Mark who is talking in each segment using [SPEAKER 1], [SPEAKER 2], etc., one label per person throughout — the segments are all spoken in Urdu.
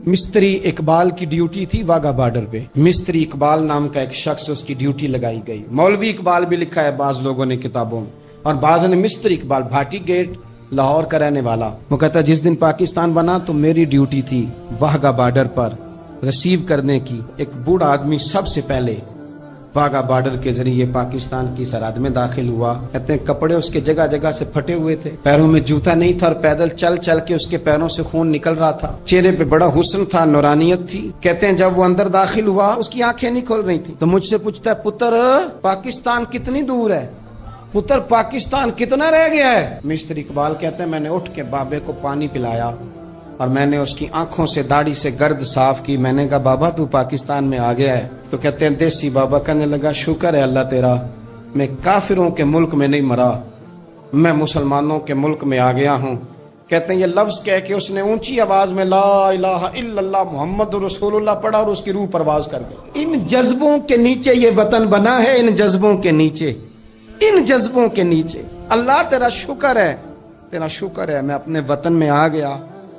[SPEAKER 1] مستری اقبال کی ڈیوٹی تھی واگا بارڈر پہ. مستری اقبال نام کا ایک شخص، اس کی ڈیوٹی لگائی گئی. مولوی اقبال بھی لکھا ہے بعض لوگوں نے کتابوں میں، اور بعض نے مستری اقبال بھاٹی گیٹ لاہور کا رہنے والا. وہ کہتا جس دن پاکستان بنا تو میری ڈیوٹی تھی واگا بارڈر پر ریسیو کرنے کی. ایک بوڑھا آدمی سب سے پہلے واگا بارڈر کے ذریعے پاکستان کی سرحد میں داخل ہوا. کہتے ہیں کپڑے اس کے جگہ جگہ سے پھٹے ہوئے تھے، پیروں میں جوتا نہیں تھا، اور پیدل چل چل کے اس کے پیروں سے خون نکل رہا تھا. چہرے پہ بڑا حسن تھا، نورانیت تھی. کہتے ہیں جب وہ اندر داخل ہوا اس کی آنکھیں نہیں کھل رہی تھی، تو مجھ سے پوچھتا ہے پتر پاکستان کتنی دور ہے، پتر پاکستان کتنا رہ گیا ہے. مستری اقبال کہتے ہیں میں نے اٹھ کے بابے کو پانی پلایا اور میں نے اس کی آنکھوں سے داڑھی سے گرد صاف کی. میں نے کہا بابا تو پاکستان میں آ گیا ہے. تو کہتے ہیں دیسی بابا کہنے لگا شکر ہے اللہ تیرا، میں کافروں کے ملک میں نہیں مرا، میں مسلمانوں کے ملک میں آ گیا ہوں. کہتے ہیں یہ لفظ کہہ کے اس نے اونچی آواز میں لا الہ الا اللہ محمد رسول اللہ پڑھا اور اس کی روح پرواز کر گئی. ان جذبوں کے نیچے یہ وطن بنا ہے، ان جذبوں کے نیچے، ان جذبوں کے نیچے. اللہ تیرا شکر ہے، تیرا شکر ہے میں اپنے وطن میں آ گیا،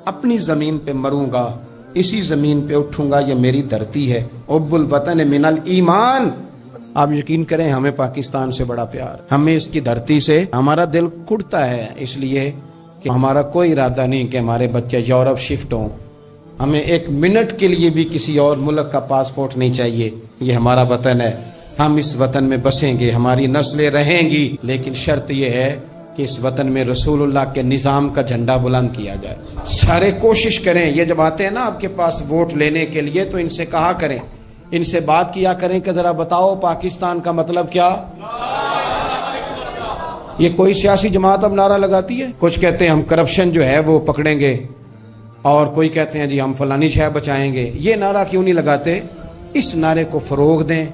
[SPEAKER 1] اپنی زمین پہ مروں گا، اسی زمین پہ اٹھوں گا، یہ میری دھرتی ہے. حب الوطن من الایمان. آپ یقین کریں ہمیں پاکستان سے بڑا پیار، ہمیں اس کی دھرتی سے ہمارا دل کڑتا ہے، اس لیے کہ ہمارا کوئی ارادہ نہیں کہ ہمارے بچے یورپ شفٹ ہوں. ہمیں ایک منٹ کے لیے بھی کسی اور ملک کا پاسپورٹ نہیں چاہیے. یہ ہمارا وطن ہے، ہم اس وطن میں بسیں گے، ہماری نسلیں رہیں گی، لیکن شرط یہ ہے کہ اس وطن میں رسول اللہ کے نظام کا جھنڈا بلند کیا جائے. سارے کوشش کریں. یہ جب آتے ہیں نا آپ کے پاس ووٹ لینے کے لیے تو ان سے کہا کریں، ان سے بات کیا کریں کہ ذرا بتاؤ پاکستان کا مطلب کیا. یہ کوئی سیاسی جماعت اب نعرہ لگاتی ہے، کچھ کہتے ہیں ہم کرپشن جو ہے وہ پکڑیں گے، اور کوئی کہتے ہیں جی ہم فلانی شے بچائیں گے. یہ نعرہ کیوں نہیں لگاتے؟ اس نعرے کو فروغ دیں،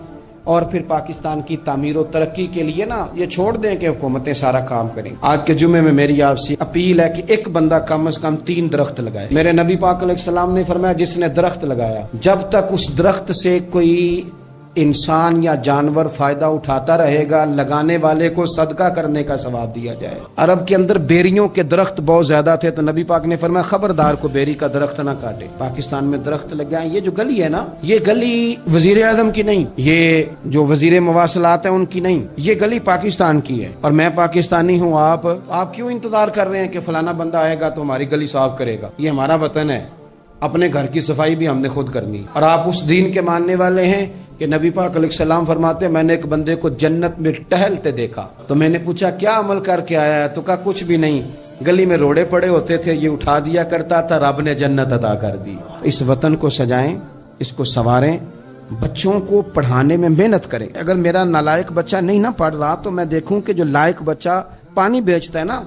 [SPEAKER 1] اور پھر پاکستان کی تعمیر و ترقی کے لیے نا یہ چھوڑ دیں کہ حکومتیں سارا کام کریں. آج کے جمعے میں میری آپ سے اپیل ہے کہ ایک بندہ کم از کم 3 درخت لگائے. میرے نبی پاک علیہ السلام نے فرمایا جس نے درخت لگایا، جب تک اس درخت سے کوئی انسان یا جانور فائدہ اٹھاتا رہے گا، لگانے والے کو صدقہ کرنے کا ثواب دیا جائے. عرب کے اندر بیریوں کے درخت بہت زیادہ تھے، تو نبی پاک نے فرمایا خبردار کو بیری کا درخت نہ کاٹے. پاکستان میں درخت لگائیں. یہ جو گلی ہے نا، یہ گلی وزیر اعظم کی نہیں، یہ جو وزیر مواصلات ہیں ان کی نہیں، یہ گلی پاکستان کی ہے. اور میں پاکستانی ہوں، آپ کیوں انتظار کر رہے ہیں کہ فلانا بندہ آئے گا تو ہماری گلی صاف کرے گا؟ یہ ہمارا وطن ہے، اپنے گھر کی صفائی بھی ہم نے خود کرنی. اور آپ اس دین کے ماننے والے ہیں کہ نبی پاک علیہ السلام فرماتے ہیں میں نے ایک بندے کو جنت میں ٹہلتے دیکھا. تو میں نے پوچھا کیا عمل کر کے آیا ہے؟ تو کہا کچھ بھی نہیں، گلی میں روڑے پڑے ہوتے تھے، یہ اٹھا دیا کرتا تھا، رب نے جنت عطا کر دی. اس وطن کو سجائیں، اس کو سنواریں، بچوں کو پڑھانے میں محنت کریں. اگر میرا نالائق بچہ نہیں نہ پڑھ رہا تو میں دیکھوں کہ جو لائق بچہ پانی بیچتا ہے نا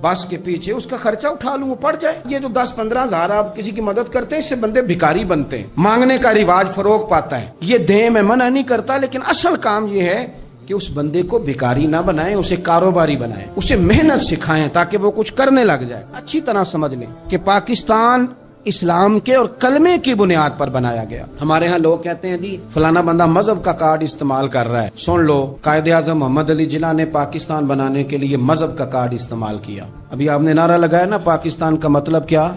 [SPEAKER 1] بس کے پیچھے، اس کا خرچہ اٹھا لوں، وہ پڑ جائے. یہ جو 10-15 ہزار آپ کسی کی مدد کرتے ہیں، اس سے بندے بھکاری بنتے ہیں. مانگنے کا رواج فروغ پاتا ہے. یہ دیں میں منع نہیں کرتا، لیکن اصل کام یہ ہے کہ اس بندے کو بھکاری نہ بنائیں، اسے کاروباری بنائیں، اسے محنت سکھائیں تاکہ وہ کچھ کرنے لگ جائے. اچھی طرح سمجھ لیں کہ پاکستان اسلام کے اور کلمے کی بنیاد پر بنایا گیا. ہمارے ہاں لوگ کہتے ہیں جی فلانا بندہ مذہب کا کارڈ استعمال کر رہا ہے. سن لو، قائد اعظم محمد علی جناح نے پاکستان بنانے کے لیے مذہب کا کارڈ استعمال کیا. ابھی آپ نے نعرہ لگایا نا پاکستان کا مطلب کیا،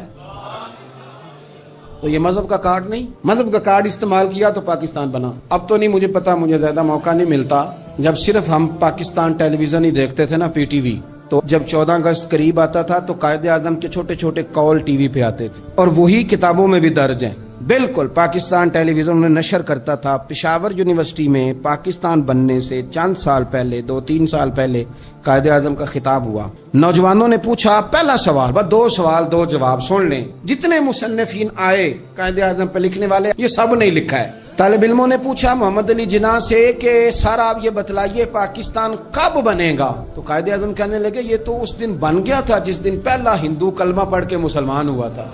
[SPEAKER 1] تو یہ مذہب کا کارڈ نہیں، مذہب کا کارڈ استعمال کیا تو پاکستان بنا. اب تو نہیں مجھے پتا، مجھے زیادہ موقع نہیں ملتا. جب صرف ہم پاکستان ٹیلی ویژن ہی دیکھتے تھے نا، پی ٹی وی، تو جب 14 اگست قریب آتا تھا تو قائد اعظم کے چھوٹے چھوٹے کال ٹی وی پہ آتے تھے، اور وہی کتابوں میں بھی درج ہیں. بالکل پاکستان ٹیلی ویژن میں نشر کرتا تھا. پشاور یونیورسٹی میں پاکستان بننے سے چند سال پہلے، 2-3 سال پہلے قائد اعظم کا خطاب ہوا. نوجوانوں نے پوچھا پہلا سوال، بس 2 سوال 2 جواب سن لیں. جتنے مصنفین آئے قائد اعظم پہ لکھنے والے، یہ سب نے لکھا ہے. طالب علموں نے پوچھا محمد علی جناح سے کہ سر آپ یہ بتلائیے پاکستان کب بنے گا؟ تو قائد اعظم کہنے لگے یہ تو اس دن بن گیا تھا جس دن پہلا ہندو کلمہ پڑھ کے مسلمان ہوا تھا.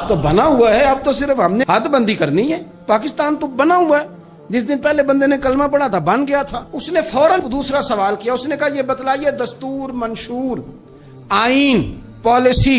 [SPEAKER 1] تو بنا ہوا ہے، اب تو صرف ہم نے حد بندی کرنی ہے. پاکستان تو بنا ہوا ہے، جس دن پہلے بندے نے کلمہ پڑھا تھا بن گیا تھا. اس نے فوراً دوسرا سوال کیا، اس نے کہا یہ بتلائیے دستور، منشور، آئین، پالیسی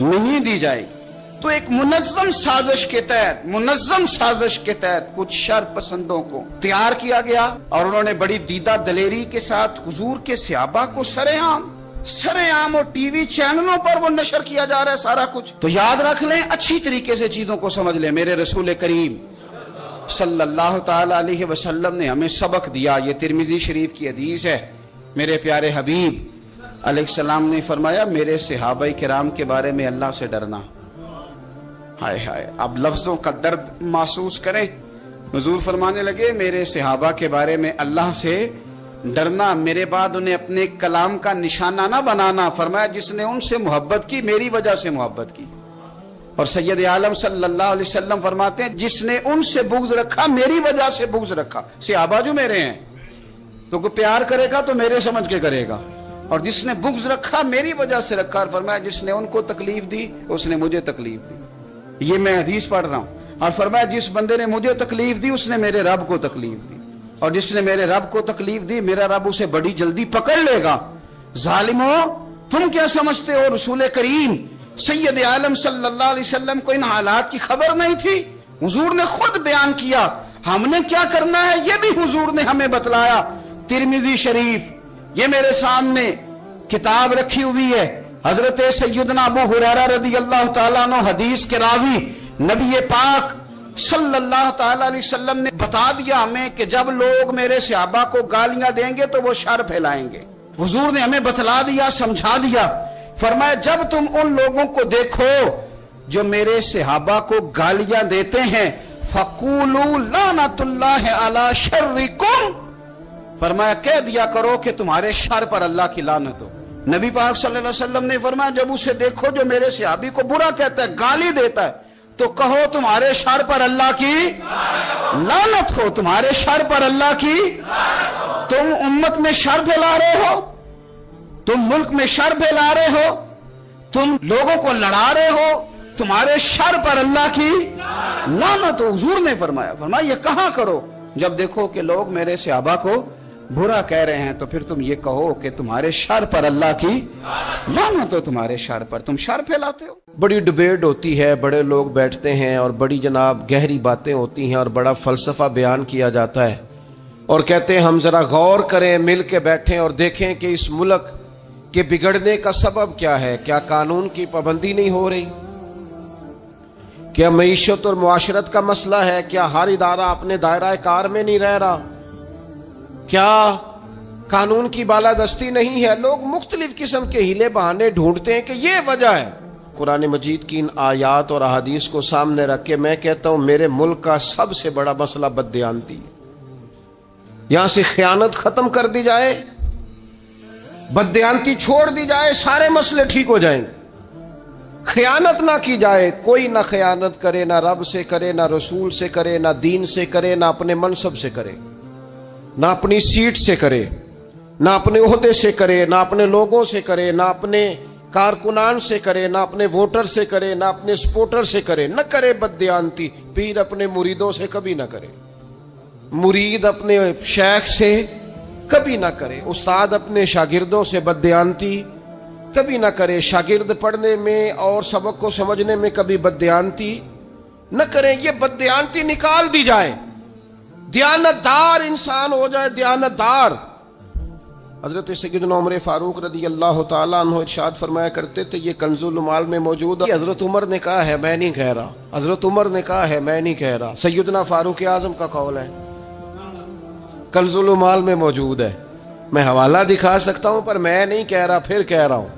[SPEAKER 1] نہیں دی جائے گی۔ تو ایک منظم سازش کے تحت کچھ شر پسندوں کو تیار کیا گیا اور انہوں نے بڑی دیدہ دلیری کے ساتھ حضور کے صحابہ کو سرے عام اور ٹی وی چینلوں پر وہ نشر کیا جا رہا ہے سارا کچھ۔ تو یاد رکھ لیں، اچھی طریقے سے چیزوں کو سمجھ لیں۔ میرے رسول کریم صلی اللہ تعالی علیہ وسلم نے ہمیں سبق دیا، یہ ترمذی شریف کی حدیث ہے۔ میرے پیارے حبیب علیہ السلام نے فرمایا، میرے صحابہ کرام کے بارے میں اللہ سے ڈرنا۔ ہائے ہائے، اب لفظوں کا درد محسوس کریں۔ حضور فرمانے لگے، میرے صحابہ کے بارے میں اللہ سے ڈرنا، میرے بعد انہیں اپنے کلام کا نشانہ نہ بنانا۔ فرمایا، جس نے ان سے محبت کی میری وجہ سے محبت کی۔ اور سید عالم صلی اللہ علیہ وسلم فرماتے ہیں، جس نے ان سے بغض رکھا میری وجہ سے بغض رکھا۔ صحابہ جو میرے ہیں، تو کوئی پیار کرے گا تو میرے سمجھ کے کرے گا، اور جس نے بغض رکھا میری وجہ سے رکھا۔ اور فرمایا، جس نے ان کو تکلیف دی اس نے مجھے تکلیف دی۔ یہ میں حدیث پڑھ رہا ہوں۔ اور فرمایا، جس بندے نے مجھے تکلیف دی اس نے میرے رب کو تکلیف دی، اور جس نے میرے رب کو تکلیف دی میرا رب اسے بڑی جلدی پکڑ لے گا۔ ظالمو، تم کیا سمجھتے ہو رسول کریم سید عالم صلی اللہ علیہ وسلم کو ان حالات کی خبر نہیں تھی؟ حضور نے خود بیان کیا۔ ہم نے کیا کرنا ہے یہ بھی حضور نے ہمیں بتلایا۔ ترمذی شریف، یہ میرے سامنے کتاب رکھی ہوئی ہے، حضرت سیدنا ابو ہریرہ رضی اللہ تعالیٰ عنہ حدیث کے راوی، نبی پاک صلی اللہ تعالیٰ علیہ وسلم نے بتا دیا ہمیں کہ جب لوگ میرے صحابہ کو گالیاں دیں گے تو وہ شر پھیلائیں گے۔ حضور نے ہمیں بتلا دیا، سمجھا دیا۔ فرمایا، جب تم ان لوگوں کو دیکھو جو میرے صحابہ کو گالیاں دیتے ہیں، فَقُولُوا لَعْنَةُ اللَّهِ عَلَى شَرِّكُمْ، فرمایا کہہ دیا کرو کہ تمہارے شر پر اللہ کی لعنت ہو۔ نبی پاک صلی اللہ علیہ وسلم نے فرمایا، جب اسے دیکھو جو میرے صحابی کو برا کہتا ہے، گالی دیتا ہے، تو کہو تمہارے شر پر اللہ کی لعنت ہو، تمہارے شر پر اللہ کی۔ تم امت میں شر پھیلا رہے ہو، تم ملک میں شر پھیلا رہے ہو، تم لوگوں کو لڑا رہے ہو، تمہارے شر پر اللہ کی لعنت ہو۔ حضور نے فرمایا یہ کہاں کرو؟ جب دیکھو کہ لوگ میرے صحابہ کو برا کہہ رہے ہیں تو پھر تم یہ کہو کہ تمہارے شر پر اللہ کی لعنت ہو، تمہارے شر پر، تم شر پھیلاتے ہو۔
[SPEAKER 2] بڑی ڈیبیٹ ہوتی ہے، بڑے لوگ بیٹھتے ہیں اور بڑی جناب گہری باتیں ہوتی ہیں اور بڑا فلسفہ بیان کیا جاتا ہے، اور کہتے ہیں ہم ذرا غور کریں، مل کے بیٹھیں اور دیکھیں کہ اس ملک کے بگڑنے کا سبب کیا ہے۔ کیا قانون کی پابندی نہیں ہو رہی؟ کیا معیشت اور معاشرت کا مسئلہ ہے؟ کیا ہر ادارہ اپنے دائرہ کار میں نہیں رہ رہا؟ کیا قانون کی بالادستی نہیں ہے؟ لوگ مختلف قسم کے ہیلے بہانے ڈھونڈتے ہیں کہ یہ وجہ ہے۔ قرآن مجید کی ان آیات اور احادیث کو سامنے رکھ کے میں کہتا ہوں میرے ملک کا سب سے بڑا مسئلہ بددیانتی ہے۔ یہاں سے خیانت ختم کر دی جائے، بددیانتی چھوڑ دی جائے، سارے مسئلے ٹھیک ہو جائیں گے۔ خیانت نہ کی جائے، کوئی نہ خیانت کرے، نہ رب سے کرے، نہ رسول سے کرے، نہ دین سے کرے، نہ اپنے منصب سے کرے، نہ اپنی سیٹ سے کرے، نہ اپنے عہدے سے کرے، نہ اپنے لوگوں سے کرے، نہ اپنے کارکنان سے کرے، نہ اپنے ووٹر سے کرے، نہ اپنے سپورٹر سے کرے، نہ کرے بددیانتی۔ پیر اپنے مریدوں سے کبھی نہ کرے، مرید اپنے شیخ سے کبھی نہ کرے، استاد اپنے شاگردوں سے بددیانتی کبھی نہ کرے، شاگرد پڑھنے میں اور سبق کو سمجھنے میں کبھی بددیانتی نہ کریں۔ یہ بددیانتی نکال دی جائے، دیانتدار انسان ہو جائے، دیانتدار۔ حضرت سیدنا عمر فاروق رضی اللہ تعالیٰ عنہ ارشاد فرمایا کرتے تھے، یہ کنز المال میں موجود ہے، حضرت عمر نے کہا ہے میں نہیں کہہ رہا، حضرت عمر نے کہا ہے میں نہیں کہہ رہا، سیدنا فاروق اعظم کا قول ہے، کنز المال میں موجود ہے، میں حوالہ دکھا سکتا ہوں پر میں نہیں کہہ رہا، پھر کہہ رہا ہوں۔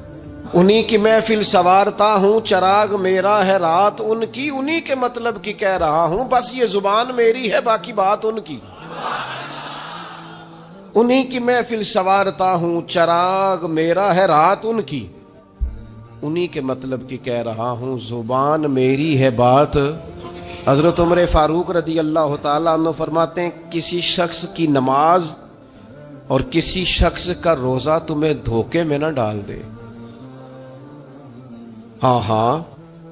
[SPEAKER 2] انہی کی محفل سوارتا ہوں، چراغ میرا ہے رات ان کی، انہی کے مطلب کی کہہ رہا ہوں، بس یہ زبان میری ہے باقی بات ان کی۔ انہی کی محفل سوارتا ہوں، چراغ میرا ہے رات ان کی، انہی کے مطلب کی کہہ رہا ہوں، زبان میری ہے بات۔ حضرت عمر فاروق رضی اللہ تعالیٰ عنہ فرماتے ہیں، کسی شخص کی نماز اور کسی شخص کا روزہ تمہیں دھوکے میں نہ ڈال دے۔ ہاں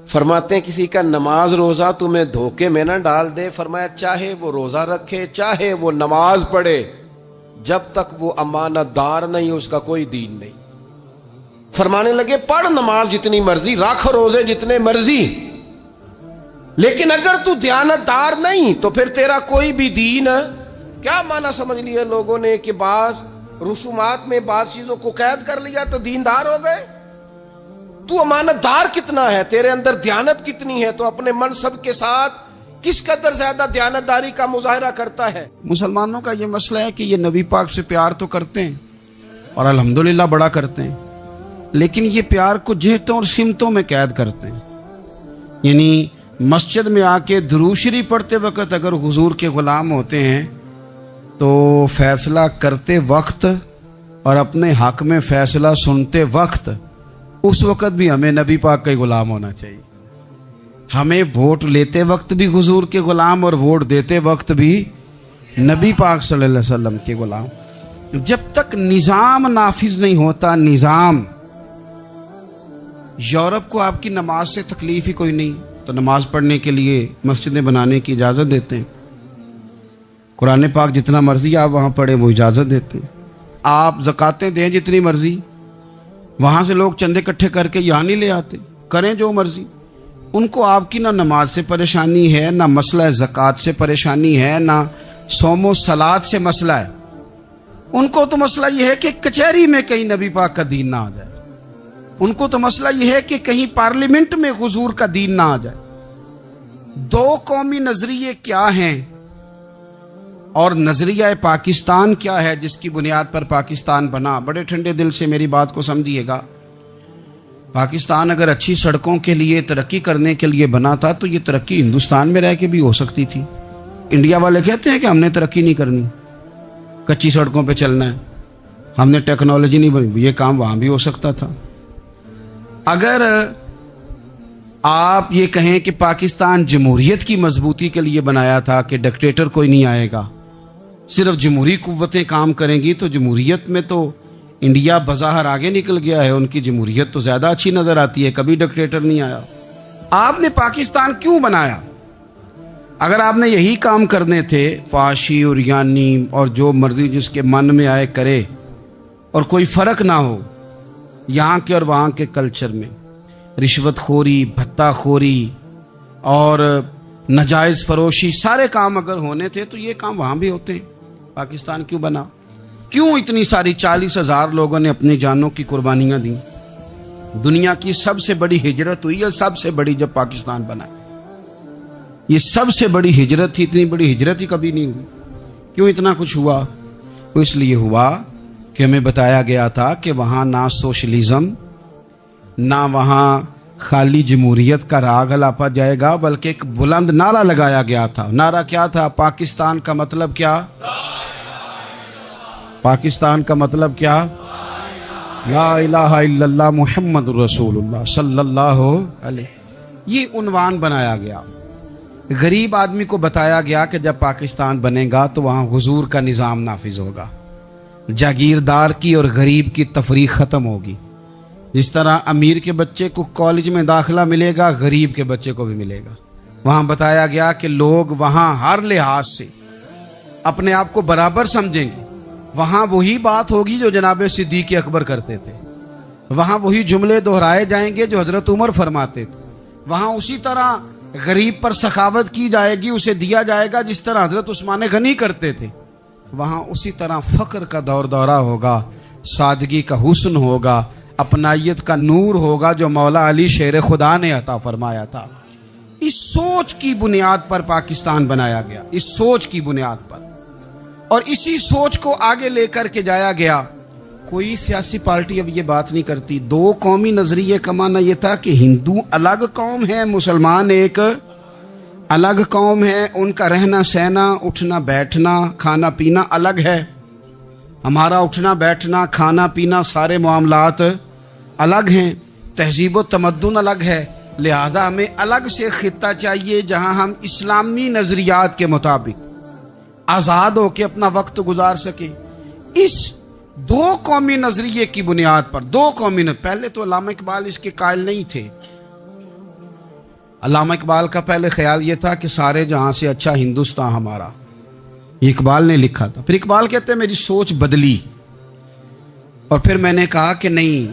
[SPEAKER 2] فرماتے ہیں کسی کا نماز روزہ تمہیں دھوکے میں نہ ڈال دے۔ فرمایا چاہے وہ روزہ رکھے، چاہے وہ نماز پڑھے، جب تک وہ امانت دار نہیں اس کا کوئی دین نہیں۔ فرمانے لگے پڑھ نماز جتنی مرضی، رکھ روزے جتنے مرضی، لیکن اگر تو دیانتدار نہیں تو پھر تیرا کوئی بھی دین، کیا معنی سمجھ لیا لوگوں نے کہ بعض رسومات میں بعض چیزوں کو قید کر لیا تو دیندار ہو گئے؟ تو امانت دار کتنا ہے، تیرے اندر دیانت کتنی ہے، تو اپنے منصب کے ساتھ کس قدر زیادہ دیانتداری کا مظاہرہ کرتا ہے؟
[SPEAKER 1] مسلمانوں کا یہ مسئلہ ہے کہ یہ نبی پاک سے پیار تو کرتے ہیں اور الحمدللہ بڑا کرتے ہیں، لیکن یہ پیار کو جہتوں اور سمتوں میں قید کرتے ہیں. یعنی مسجد میں آ کے درود شریف پڑھتے وقت اگر حضور کے غلام ہوتے ہیں تو فیصلہ کرتے وقت اور اپنے حق میں فیصلہ سنتے وقت اس وقت بھی ہمیں نبی پاک کا ہی غلام ہونا چاہیے. ہمیں ووٹ لیتے وقت بھی حضور کے غلام اور ووٹ دیتے وقت بھی نبی پاک صلی اللہ علیہ وسلم کے غلام. جب تک نظام نافذ نہیں ہوتا، نظام، یورپ کو آپ کی نماز سے تکلیف ہی کوئی نہیں تو نماز پڑھنے کے لیے مسجدیں بنانے کی اجازت دیتے ہیں. قرآن پاک جتنا مرضی آپ وہاں پڑھیں وہ اجازت دیتے ہیں. آپ زکاتیں دیں جتنی مرضی، وہاں سے لوگ چندے اکٹھے کر کے یہاں نہیں لے آتے، کریں جو مرضی. ان کو آپ کی نہ نماز سے پریشانی ہے، نہ مسئلہ زکات سے پریشانی ہے، نہ صوم و صلات سے مسئلہ ہے. ان کو تو مسئلہ یہ ہے کہ کچہری میں کہیں نبی پاک کا دین نہ آ جائے. ان کو تو مسئلہ یہ ہے کہ کہیں پارلیمنٹ میں حضور کا دین نہ آ جائے. دو قومی نظریے کیا ہیں اور نظریہ پاکستان کیا ہے جس کی بنیاد پر پاکستان بنا؟ بڑے ٹھنڈے دل سے میری بات کو سمجھیے گا. پاکستان اگر اچھی سڑکوں کے لیے، ترقی کرنے کے لیے بنا تھا تو یہ ترقی ہندوستان میں رہ کے بھی ہو سکتی تھی. انڈیا والے کہتے ہیں کہ ہم نے ترقی نہیں کرنی، کچی سڑکوں پہ چلنا ہے، ہم نے ٹیکنالوجی نہیں بنی. یہ کام وہاں بھی ہو سکتا تھا. اگر آپ یہ کہیں کہ پاکستان جمہوریت کی مضبوطی کے لیے بنایا تھا کہ ڈکٹیٹر کوئی نہیں آئے گا، صرف جمہوری قوتیں کام کریں گی، تو جمہوریت میں تو انڈیا بظاہر آگے نکل گیا ہے. ان کی جمہوریت تو زیادہ اچھی نظر آتی ہے، کبھی ڈکٹیٹر نہیں آیا. آپ نے پاکستان کیوں بنایا؟ اگر آپ نے یہی کام کرنے تھے، فحاشی اور یانی اور جو مرضی جس کے من میں آئے کرے، اور کوئی فرق نہ ہو یہاں کے اور وہاں کے کلچر میں، رشوت خوری، بھتہ خوری اور ناجائز فروشی، سارے کام اگر ہونے تھے تو یہ کام وہاں بھی ہوتے ہیں. پاکستان کیوں بنا؟ کیوں اتنی ساری 40,000 لوگوں نے اپنی جانوں کی قربانیاں دیں؟ دنیا کی سب سے بڑی ہجرت ہوئی ہے، سب سے بڑی، جب پاکستان بنا. یہ سب سے بڑی ہجرت تھی، اتنی بڑی ہجرت ہی کبھی نہیں ہوئی. کیوں اتنا کچھ ہوا؟ وہ اس لیے ہوا کہ ہمیں بتایا گیا تھا کہ وہاں نہ سوشلزم، نہ وہاں خالی جمہوریت کا راگ الاپا جائے گا، بلکہ ایک بلند نعرہ لگایا گیا تھا. نعرہ کیا تھا؟ پاکستان کا مطلب کیا؟ پاکستان کا مطلب کیا؟ لا الہ الا اللہ محمد رسول اللہ صلی اللہ علیہ. یہ عنوان بنایا گیا. غریب آدمی کو بتایا گیا کہ جب پاکستان بنے گا تو وہاں حضور کا نظام نافذ ہوگا، جاگیردار کی اور غریب کی تفریق ختم ہوگی. جس طرح امیر کے بچے کو کالج میں داخلہ ملے گا، غریب کے بچے کو بھی ملے گا. وہاں بتایا گیا کہ لوگ وہاں ہر لحاظ سے اپنے آپ کو برابر سمجھیں گے. وہاں وہی بات ہوگی جو جناب صدیق اکبر کرتے تھے، وہاں وہی جملے دہرائے جائیں گے جو حضرت عمر فرماتے تھے. وہاں اسی طرح غریب پر سخاوت کی جائے گی، اسے دیا جائے گا جس طرح حضرت عثمان غنی کرتے تھے. وہاں اسی طرح فقر کا دور دورہ ہوگا، سادگی کا حسن ہوگا، اپنائیت کا نور ہوگا جو مولا علی شیر خدا نے عطا فرمایا تھا. اس سوچ کی بنیاد پر پاکستان بنایا گیا، اس سوچ کی بنیاد پر، اور اسی سوچ کو آگے لے کر کے جایا گیا. کوئی سیاسی پارٹی اب یہ بات نہیں کرتی. دو قومی نظریے کا معنی یہ تھا کہ ہندو الگ قوم ہے، مسلمان ایک الگ قوم ہے، ان کا رہنا سہنا، اٹھنا بیٹھنا، کھانا پینا الگ ہے. ہمارا اٹھنا بیٹھنا، کھانا پینا، سارے معاملات الگ ہیں، تہذیب و تمدن الگ ہے. لہذا ہمیں الگ سے خطہ چاہیے جہاں ہم اسلامی نظریات کے مطابق آزاد ہو کے اپنا وقت گزار سکیں. اس دو قومی نظریے کی بنیاد پر، دو قومی پہلے تو علامہ اقبال اس کے قائل نہیں تھے. علامہ اقبال کا پہلے خیال یہ تھا کہ سارے جہاں سے اچھا ہندوستان ہمارا، یہ اقبال نے لکھا تھا. پھر اقبال کہتے ہیں میری سوچ بدلی، اور پھر میں نے کہا کہ نہیں،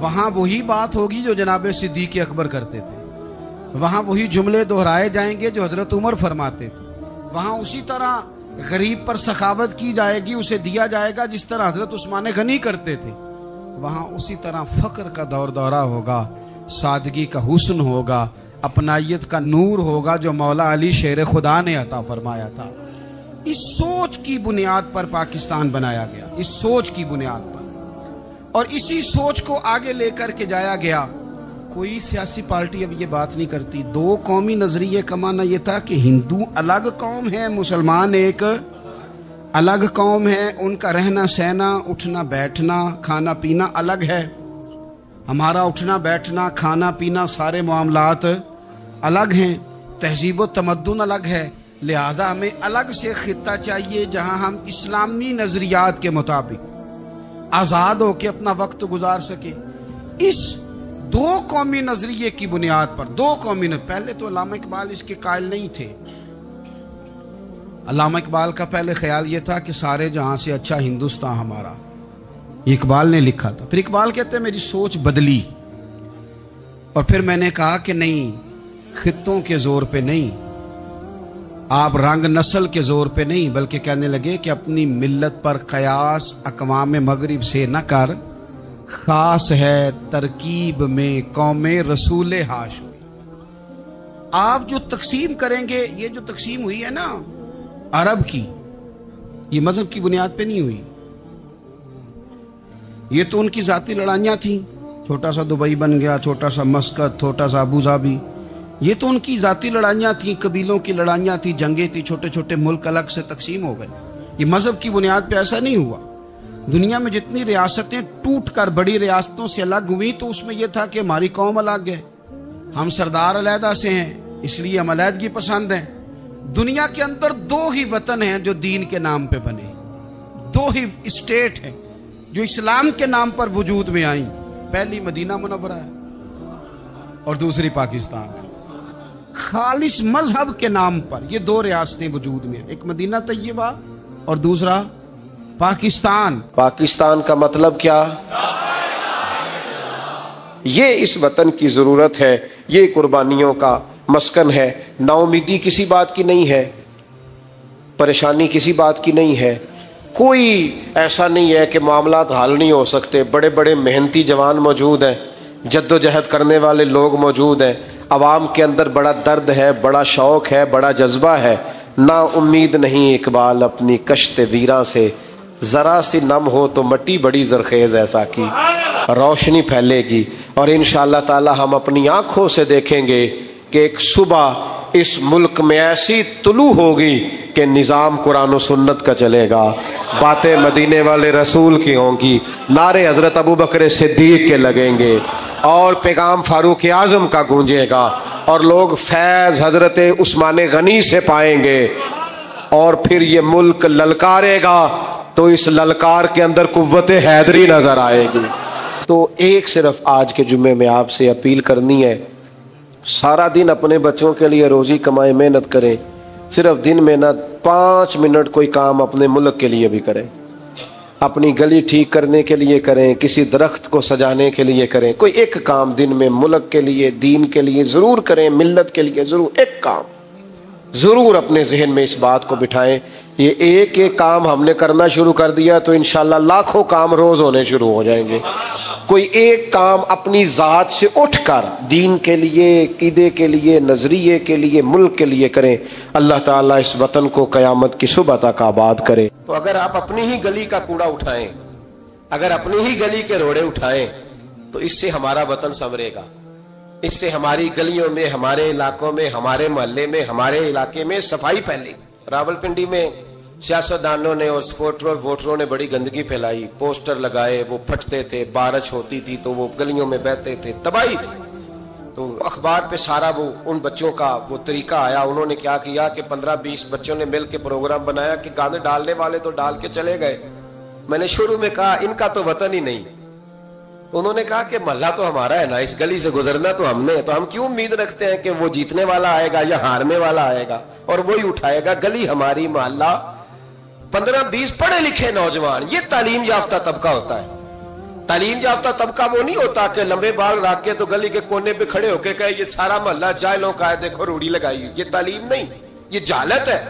[SPEAKER 1] وہاں وہی بات ہوگی جو جناب صدیق اکبر کرتے تھے، وہاں وہی جملے دہرائے جائیں گے جو حضرت عمر فرماتے تھے، وہاں اسی طرح غریب پر سخاوت کی جائے گی، اسے دیا جائے گا جس طرح حضرت عثمان غنی کرتے تھے، وہاں اسی طرح فقر کا دور دورہ ہوگا، سادگی کا حسن ہوگا، اپنائیت کا نور ہوگا جو مولا علی شیر خدا نے عطا فرمایا تھا۔ اس سوچ کی بنیاد پر پاکستان بنایا گیا، اس سوچ کی بنیاد پر، اور اسی سوچ کو آگے لے کر کے جایا گیا۔ کوئی سیاسی پارٹی اب یہ بات نہیں کرتی۔ دو قومی نظریے کا معنی یہ تھا کہ ہندو الگ قوم ہے، مسلمان ایک الگ قوم ہے، ان کا رہنا سہنا، اٹھنا بیٹھنا، کھانا پینا الگ ہے، ہمارا اٹھنا بیٹھنا، کھانا پینا، سارے معاملات الگ ہیں، تہذیب و تمدن الگ ہے، لہذا ہمیں الگ سے خطہ چاہیے جہاں ہم اسلامی نظریات کے مطابق آزاد ہو کے اپنا وقت گزار سکیں۔ اس دو قومی نظریے کی بنیاد پر، دو قومی پہلے تو علامہ اقبال اس کے قائل نہیں تھے۔ علامہ اقبال کا پہلے خیال یہ تھا کہ سارے جہاں سے اچھا ہندوستان ہمارا، یہ اقبال نے لکھا تھا۔ پھر اقبال کہتے ہیں میری سوچ بدلی، اور پھر میں نے کہا کہ نہیں، خطوں کے زور پہ نہیں، آپ رنگ نسل کے زور پہ نہیں، بلکہ کہنے لگے کہ اپنی ملت پر قیاس اقوام مغرب سے نہ کر، خاص ہے ترکیب میں قوم رسول ہاشمی۔ آپ جو تقسیم کریں گے، یہ جو تقسیم ہوئی ہے نا عرب کی، یہ مذہب کی بنیاد پہ نہیں ہوئی، یہ تو ان کی ذاتی لڑائیاں تھیں، چھوٹا سا دبئی بن گیا، چھوٹا سا مسقط، چھوٹا سا ابو ظبی، یہ تو ان کی ذاتی لڑائیاں تھیں، قبیلوں کی لڑائیاں تھیں، جنگیں تھیں، چھوٹے چھوٹے ملک الگ سے تقسیم ہو گئے۔ یہ مذہب کی بنیاد پہ ایسا نہیں ہوا۔ دنیا میں جتنی ریاستیں ٹوٹ کر بڑی ریاستوں سے الگ ہوئی تو اس میں یہ تھا کہ ہماری قوم الگ ہے، ہم سردار علیحدہ سے ہیں، اس لیے ہم علیحدگی پسند ہیں۔ دنیا کے اندر دو ہی وطن ہیں جو دین کے نام پہ بنے، دو ہی اسٹیٹ ہیں جو اسلام کے نام پر وجود میں آئیں، پہلی مدینہ منورہ ہے اور دوسری پاکستان ہے۔ خالص مذہب کے نام پر یہ دو ریاستیں وجود میں ہیں، ایک مدینہ طیبہ اور دوسرا پاکستان۔
[SPEAKER 2] پاکستان کا مطلب کیا؟ یہ اس وطن کی ضرورت ہے، یہ قربانیوں کا مسکن ہے، نا امیدی کسی بات کی نہیں ہے، پریشانی کسی بات کی نہیں ہے، کوئی ایسا نہیں ہے کہ معاملات حل نہیں ہو سکتے، بڑے بڑے محنتی جوان موجود ہیں، جد و جہد کرنے والے لوگ موجود ہیں، عوام کے اندر بڑا درد ہے، بڑا شوق ہے، بڑا جذبہ ہے، نا امید نہیں اقبال اپنی کشت ویراں سے، ذرا سی نم ہو تو مٹی بڑی زرخیز ایسا کی روشنی پھیلے گی، اور انشاءاللہ تعالی ہم اپنی آنکھوں سے دیکھیں گے کہ ایک صبح اس ملک میں ایسی طلوع ہوگی کہ نظام قرآن و سنت کا چلے گا، باتیں مدینے والے رسول کی ہوں گی، نعرے حضرت ابو بکر صدیق کے لگیں گے، اور پیغام فاروق اعظم کا گونجے گا، اور لوگ فیض حضرت عثمان غنی سے پائیں گے، اور پھر یہ ملک للکارے گا تو اس للکار کے اندر قوت حیدری نظر آئے گی۔ تو ایک صرف آج کے جمعے میں آپ سے اپیل کرنی ہے، سارا دن اپنے بچوں کے لیے روزی کمائیں، محنت کریں، صرف دن میں نہ 5 منٹ کوئی کام اپنے ملک کے لیے بھی کریں، اپنی گلی ٹھیک کرنے کے لیے کریں، کسی درخت کو سجانے کے لیے کریں، کوئی ایک کام دن میں ملک کے لیے، دین کے لیے ضرور کریں، ملت کے لیے ضرور ایک کام ضرور اپنے ذہن میں اس بات کو بٹھائیں۔ یہ ایک ایک کام ہم نے کرنا شروع کر دیا تو انشاءاللہ لاکھوں کام روز ہونے شروع ہو جائیں گے۔ کوئی ایک کام اپنی ذات سے اٹھ کر دین کے لیے، عقیدے کے لیے، نظریے کے لیے، ملک کے لیے کریں، اللہ تعالیٰ اس وطن کو قیامت کی صبح تک آباد کرے۔ تو اگر آپ اپنی ہی گلی کا کوڑا اٹھائیں، اگر اپنی ہی گلی کے روڑے اٹھائیں تو اس سے ہمارا وطن سنورے گا، اس سے ہماری گلیوں میں، ہمارے علاقوں میں، ہمارے محلے میں، ہمارے علاقے میں صفائی پھیلے۔ راولپنڈی میں سیاستدانوں نے اور سپورٹروں اور ووٹروں نے بڑی گندگی پھیلائی، پوسٹر لگائے، وہ پھٹتے تھے، بارش ہوتی تھی تو وہ گلیوں میں بہتے تھے، تباہی تھی۔ تو اخبار پہ سارا وہ ان بچوں کا وہ طریقہ آیا، انہوں نے کیا کیا کہ 15-20 بچوں نے مل کے پروگرام بنایا کہ گاند ڈالنے والے تو ڈال کے چلے گئے۔ میں نے شروع میں کہا ان کا تو وطن ہی نہیں، تو انہوں نے کہا کہ محلہ تو ہمارا ہے نا، اس گلی سے گزرنا تو ہم نے، تو ہم کیوں امید رکھتے ہیں کہ وہ جیتنے والا آئے گا یا ہارنے والا آئے گا اور وہی اٹھائے گا، گلی ہماری، محلہ 15-20 پڑھے لکھے نوجوان، یہ تعلیم یافتہ طبقہ ہوتا ہے، تعلیم یافتہ طبقہ وہ نہیں ہوتا کہ لمبے بال رکھ کے تو گلی کے کونے پہ کھڑے ہو کے کہے یہ سارا محلہ جاہلوں کا ہے، دیکھو روڑی لگائی. یہ تعلیم نہیں، یہ جہالت ہے.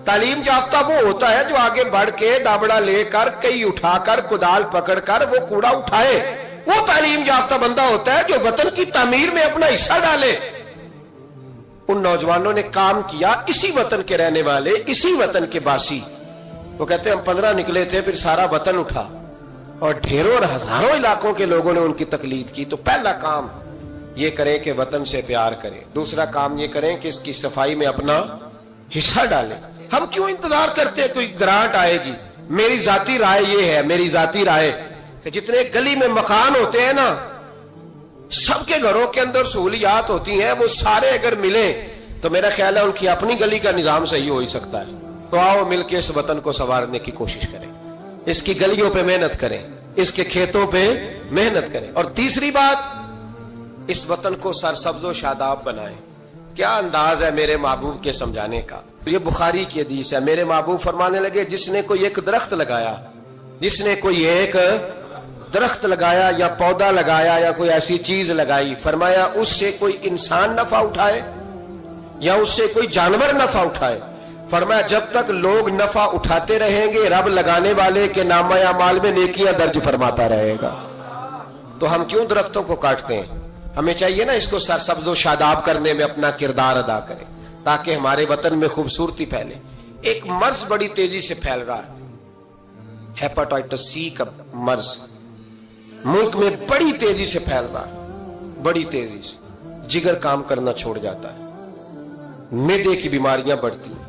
[SPEAKER 2] تعلیم یافتہ وہ ہوتا ہے جو آگے بڑھ کے دابڑا لے کر کئی اٹھا کر کدال پکڑ کر وہ کوڑا اٹھائے. وہ تعلیم یافتہ بندہ ہوتا ہے جو وطن کی تعمیر میں اپنا حصہ ڈالے. ان نوجوانوں نے کام کیا، اسی وطن کے رہنے والے، اسی وطن کے باسی. وہ کہتے ہیں ہم 15 نکلے تھے، پھر سارا وطن اٹھا اور ڈھیروں اور ہزاروں علاقوں کے لوگوں نے ان کی تقلید کی. تو پہلا کام یہ کریں کہ وطن سے پیار کریں. دوسرا کام یہ کریں کہ اس کی صفائی میں اپنا حصہ ڈالیں. ہم کیوں انتظار کرتے ہیں کوئی گرانٹ آئے گی؟ میری ذاتی رائے یہ ہے، میری ذاتی رائے کہ جتنے گلی میں مکان ہوتے ہیں نا، سب کے گھروں کے اندر سہولیات ہوتی ہیں، وہ سارے اگر ملیں تو میرا خیال ہے ان کی اپنی گلی کا نظام صحیح ہو ہی سکتا ہے. تو آؤ مل کے اس وطن کو سنوارنے کی کوشش کریں، اس کی گلیوں پہ محنت کریں، اس کے کھیتوں پہ محنت کریں. اور تیسری بات، اس وطن کو سرسبز و شاداب بنائیں. کیا انداز ہے میرے محبوب کے سمجھانے کا. یہ بخاری کی حدیث ہے. میرے محبوب فرمانے لگے جس نے کوئی ایک درخت لگایا، جس نے کوئی ایک درخت لگایا یا پودا لگایا یا کوئی ایسی چیز لگائی، فرمایا اس سے کوئی انسان نفع اٹھائے یا اس سے کوئی جانور نفع اٹھائے، فرمایا جب تک لوگ نفع اٹھاتے رہیں گے رب لگانے والے کے نامہ اعمال میں نیکیاں درج فرماتا رہے گا. تو ہم کیوں درختوں کو کاٹتے ہیں؟ ہمیں چاہیے نا اس کو سرسبز و شاداب کرنے میں اپنا کردار ادا کریں تاکہ ہمارے وطن میں خوبصورتی پھیلے. ایک مرض بڑی تیزی سے پھیل رہا ہے، ہیپاٹائٹس سی کا مرض ملک میں بڑی تیزی سے پھیل رہا ہے، بڑی تیزی سے. جگر کام کرنا چھوڑ جاتا ہے، معدے کی بیماریاں بڑھتی ہیں،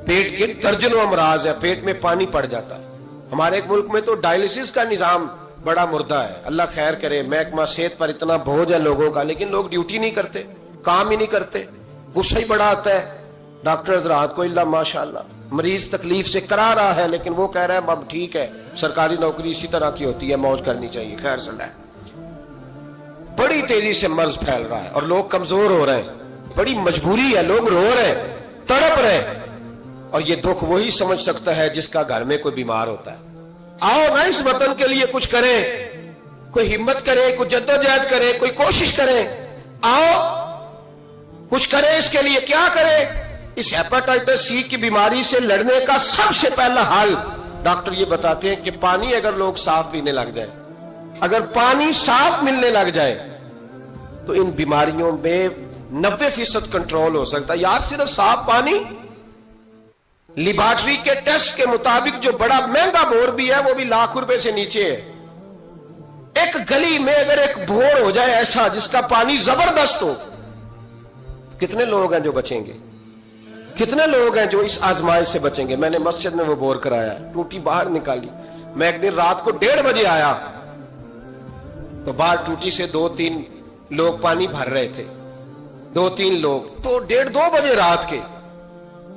[SPEAKER 2] پیٹ کے درجنوں امراض ہے، پیٹ میں پانی پڑ جاتا ہے. ہمارے ایک ملک میں تو ڈائلسس کا نظام بڑا مردہ ہے. اللہ خیر کرے. محکمہ صحت پر اتنا بوجھ ہے لوگوں کا، لیکن لوگ ڈیوٹی نہیں کرتے، کام ہی نہیں کرتے. غصہ ہی بڑا آتا ہے ڈاکٹر حضرات کو. اللہ ماشاءاللہ مریض تکلیف سے کرا رہا ہے لیکن وہ کہہ رہا ہے اب ٹھیک ہے، سرکاری نوکری اسی طرح کی ہوتی ہے، موج کرنی چاہیے. خیر صلی اللہ. بڑی تیزی سے مرض پھیل رہا ہے اور لوگ کمزور ہو رہے ہیں. بڑی مجبوری ہے، لوگ رو رہے ہیں، تڑپ رہے ہیں. اور یہ دکھ وہی سمجھ سکتا ہے جس کا گھر میں کوئی بیمار ہوتا ہے. آؤ نا اس وطن کے لیے کچھ کریں، کوئی ہمت کرے، کوئی جدوجہد کرے، کوئی کوشش کرے. آؤ کچھ کریں اس کے لیے. کیا کریں؟ اس ہیپاٹائٹس سی کی بیماری سے لڑنے کا سب سے پہلا حل ڈاکٹر یہ بتاتے ہیں کہ پانی اگر لوگ صاف پینے لگ جائیں، اگر پانی صاف ملنے لگ جائے تو ان بیماریوں میں 90% کنٹرول ہو سکتا ہے. یار صرف صاف پانی، لیبارٹری کے ٹیسٹ کے مطابق جو بڑا مہنگا بور بھی ہے وہ بھی ₹1,00,000 سے نیچے ہے. ایک گلی میں اگر ایک بور ہو جائے ایسا جس کا پانی زبردست ہو، کتنے لوگ ہیں جو بچیں گے؟ کتنے لوگ ہیں جو اس آزمائش سے بچیں گے؟ میں نے مسجد میں وہ بور کرایا، ٹوٹی باہر نکالی. میں ایک دن رات کو 1:30 بجے آیا تو باہر ٹوٹی سے 2-3 لوگ پانی بھر رہے تھے، 2-3 لوگ. تو 1:30-2 بجے رات کے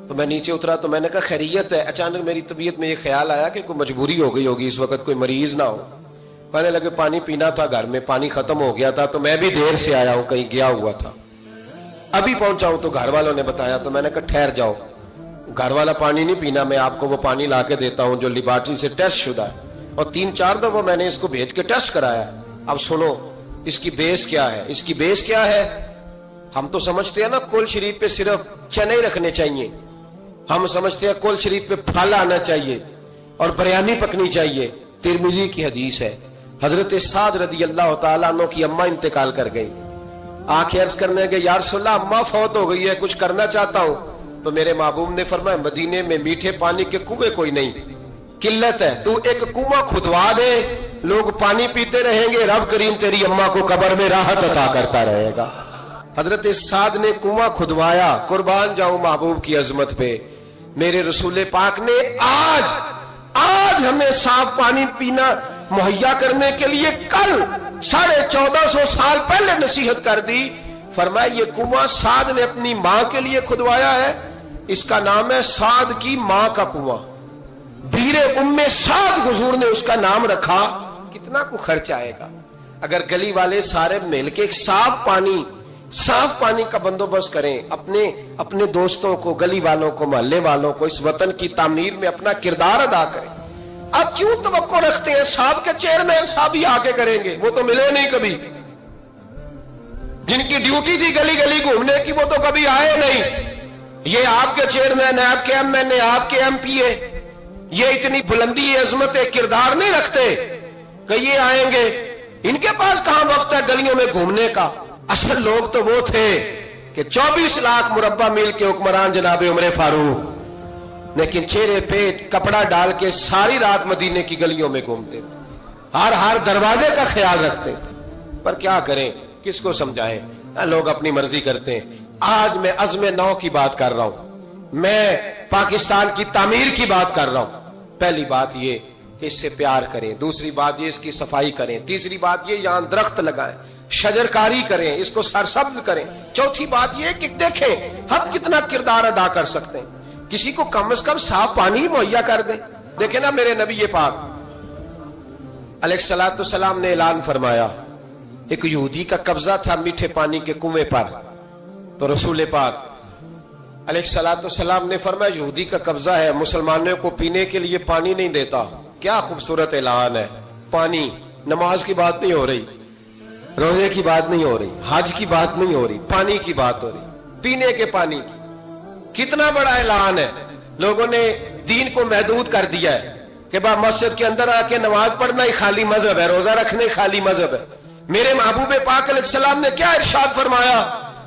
[SPEAKER 2] تو میں نیچے اترا تو میں نے کہا خیریت ہے. اچانک میری طبیعت میں یہ خیال آیا کہ کوئی مجبوری ہو گئی ہوگی اس وقت، کوئی مریض نہ ہو. کہنے لگے پانی پینا تھا، گھر میں پانی ختم ہو گیا تھا تو میں بھی دیر سے آیا ہوں، کہیں گیا ہوا تھا، ابھی پہنچا ہوں. تو گھر والوں نے بتایا تو میں نے کہا ٹھہر جاؤ، گھر والا پانی نہیں پینا، میں آپ کو وہ پانی لا کے دیتا ہوں جو لیبارٹری سے ٹیسٹ شدہ ہے. اور 3-4 دفعہ میں نے اس کو بھیج کے ٹیسٹ کرایا. اب سنو اس کی بیس کیا ہے. اس کی بیس کیا ہے؟ ہم تو سمجھتے ہیں نا کل شریف پہ صرف چنے رکھنے چاہیے، ہم سمجھتے ہیں کل شریف پہ پھل آنا چاہیے اور بریانی پکنی چاہیے. ترمذی کی حدیث ہے، حضرت سعد رضی اللہ تعالیٰ عنہ کی اماں انتقال کر گئی. آنکھیں عرض کرنے کہ یا رسول اللہ اماں فوت ہو گئی ہے، کچھ کرنا چاہتا ہوں. تو میرے محبوب نے فرمایا مدینے میں میٹھے پانی کے کنویں کوئی نہیں، قلت ہے، تو ایک کنواں کھدوا دے، لوگ پانی پیتے رہیں گے، رب کریم تیری اماں کو قبر میں راحت عطا کرتا رہے گا. حضرت سعد نے کنواں کھدوایا. قربان جاؤں محبوب کی عظمت پہ. میرے رسول پاک نے آج ہمیں صاف پانی پینا مہیا کرنے کے لیے کل 1450 سال پہلے نصیحت کر دی. فرمایا یہ کنواں سعد نے اپنی ماں کے لیے کھدوایا ہے، اس کا نام ہے سعد کی ماں کا کنواں. بیر ام سعد حضور نے اس کا نام رکھا. کتنا کو خرچ آئے گا اگر گلی والے سارے مل کے ایک صاف پانی کا بندوبست کریں، اپنے دوستوں کو، گلی والوں کو، محلے والوں کو اس وطن کی تعمیر میں اپنا کردار ادا کریں. اب کیوں توقع رکھتے ہیں صاحب کے چیئرمین صاحب ہی آگے کریں گے؟ وہ تو ملے نہیں کبھی. جن کی ڈیوٹی تھی گلی گلی گھومنے کی وہ تو کبھی آئے نہیں. یہ آپ کے چیئرمین، آپ کے ایم این اے، آپ کے ایم پی اے، یہ اتنی بلندی عظمت کردار نہیں رکھتے کہ یہ آئیں گے. ان کے پاس کہاں وقت ہے گلیوں میں گھومنے کا؟ اصل لوگ تو وہ تھے کہ 24 لاکھ مربع میل کے حکمران جناب عمر فاروق، لیکن چہرے پہ کپڑا ڈال کے ساری رات مدینے کی گلیوں میں گھومتے تھے، ہر دروازے کا خیال رکھتے تھے. پر کیا کریں، کس کو سمجھائیں؟ لوگ اپنی مرضی کرتے ہیں. آج میں عزم نو کی بات کر رہا ہوں، میں پاکستان کی تعمیر کی بات کر رہا ہوں. پہلی بات یہ کہ اس سے پیار کریں، دوسری بات یہ اس کی صفائی کریں، تیسری بات یہ یہاں درخت لگائیں، شجرکاری کریں، اس کو سرسبز کریں. چوتھی بات یہ کہ دیکھیں ہم کتنا کردار ادا کر سکتے ہیں. کسی کو کم از کم صاف پانی مہیا کر دیں. دیکھیں نا میرے نبی پاک علیہ الصلوۃ والسلام نے اعلان فرمایا، ایک یہودی کا قبضہ تھا میٹھے پانی کے کنویں پر، تو رسول پاک علیہ الصلوۃ والسلام نے فرمایا یہودی کا قبضہ ہے، مسلمانوں کو پینے کے لیے پانی نہیں دیتا. کیا خوبصورت اعلان ہے. پانی، نماز کی بات نہیں ہو رہی، روزے کی بات نہیں ہو رہی، حج کی بات نہیں ہو رہی، پانی کی بات ہو رہی، پینے کے پانی کی. کتنا بڑا اعلان ہے. لوگوں نے دین کو محدود کر دیا ہے کہ با مسجد کے اندر آ کے نماز پڑھنا ہی خالی مذہب ہے، روزہ رکھنا ہی خالی مذہب ہے. میرے محبوب پاک علیہ السلام نے کیا ارشاد فرمایا؟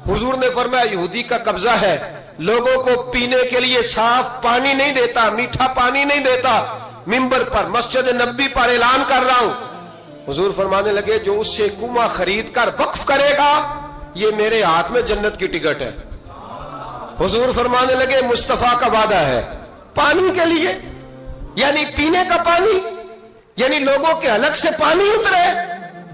[SPEAKER 2] حضور نے فرمایا یہودی کا قبضہ ہے، لوگوں کو پینے کے لیے صاف پانی نہیں دیتا، میٹھا پانی نہیں دیتا. منبر پر مسجد نبی پر اعلان کر رہا ہوں. حضور فرمانے لگے جو اس سے کنواں خرید کر وقف کرے گا یہ میرے ہاتھ میں جنت کی ٹکٹ ہے. حضور فرمانے لگے مصطفیٰ کا وعدہ ہے پانی کے لیے، یعنی پینے کا پانی، یعنی لوگوں کے حلق سے پانی اترے.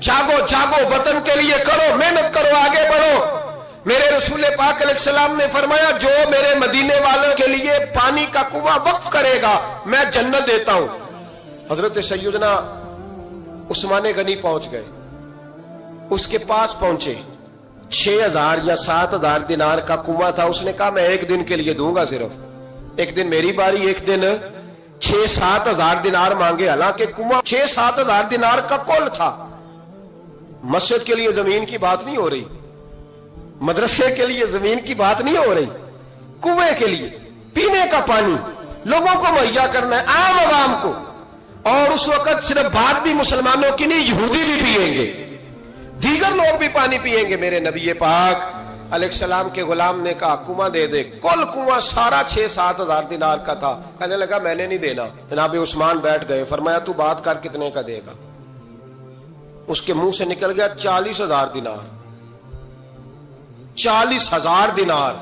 [SPEAKER 2] جاگو جاگو، وطن کے لیے کرو، محنت کرو، آگے بڑھو. میرے رسول پاک علیہ السلام نے فرمایا جو میرے مدینے والوں کے لیے پانی کا کنواں وقف کرے گا میں جنت دیتا ہوں. حضرت سیدنا عثمان غنی پہنچ گئے، اس کے پاس پہنچے. 6,000 یا 7,000 دینار کا کنواں تھا. اس نے کہا میں ایک دن کے لیے دوں گا، صرف ایک دن میری باری. ایک دن 6-7 ہزار دینار مانگے، حالانکہ کنواں 6-7 ہزار دینار کا کل تھا. مسجد کے لیے زمین کی بات نہیں ہو رہی، مدرسے کے لیے زمین کی بات نہیں ہو رہی، کنویں کے لیے پینے کا پانی لوگوں کو مہیا کرنا ہے، عام عوام کو. اور اس وقت صرف بات بھی مسلمانوں کی نہیں، یہودی بھی پیئیں گے، دیگر لوگ بھی پانی پیئیں گے. میرے نبی پاک علیہ السلام کے غلام نے کہا کنواں دے دے. کل کنواں سارا 6-7 ہزار دینار کا تھا. کہنے لگا میں نے نہیں دینا. جناب عثمان بیٹھ گئے، فرمایا تو بات کر کتنے کا دے گا؟ اس کے منہ سے نکل گیا 40,000 دینار. 40,000 دینار.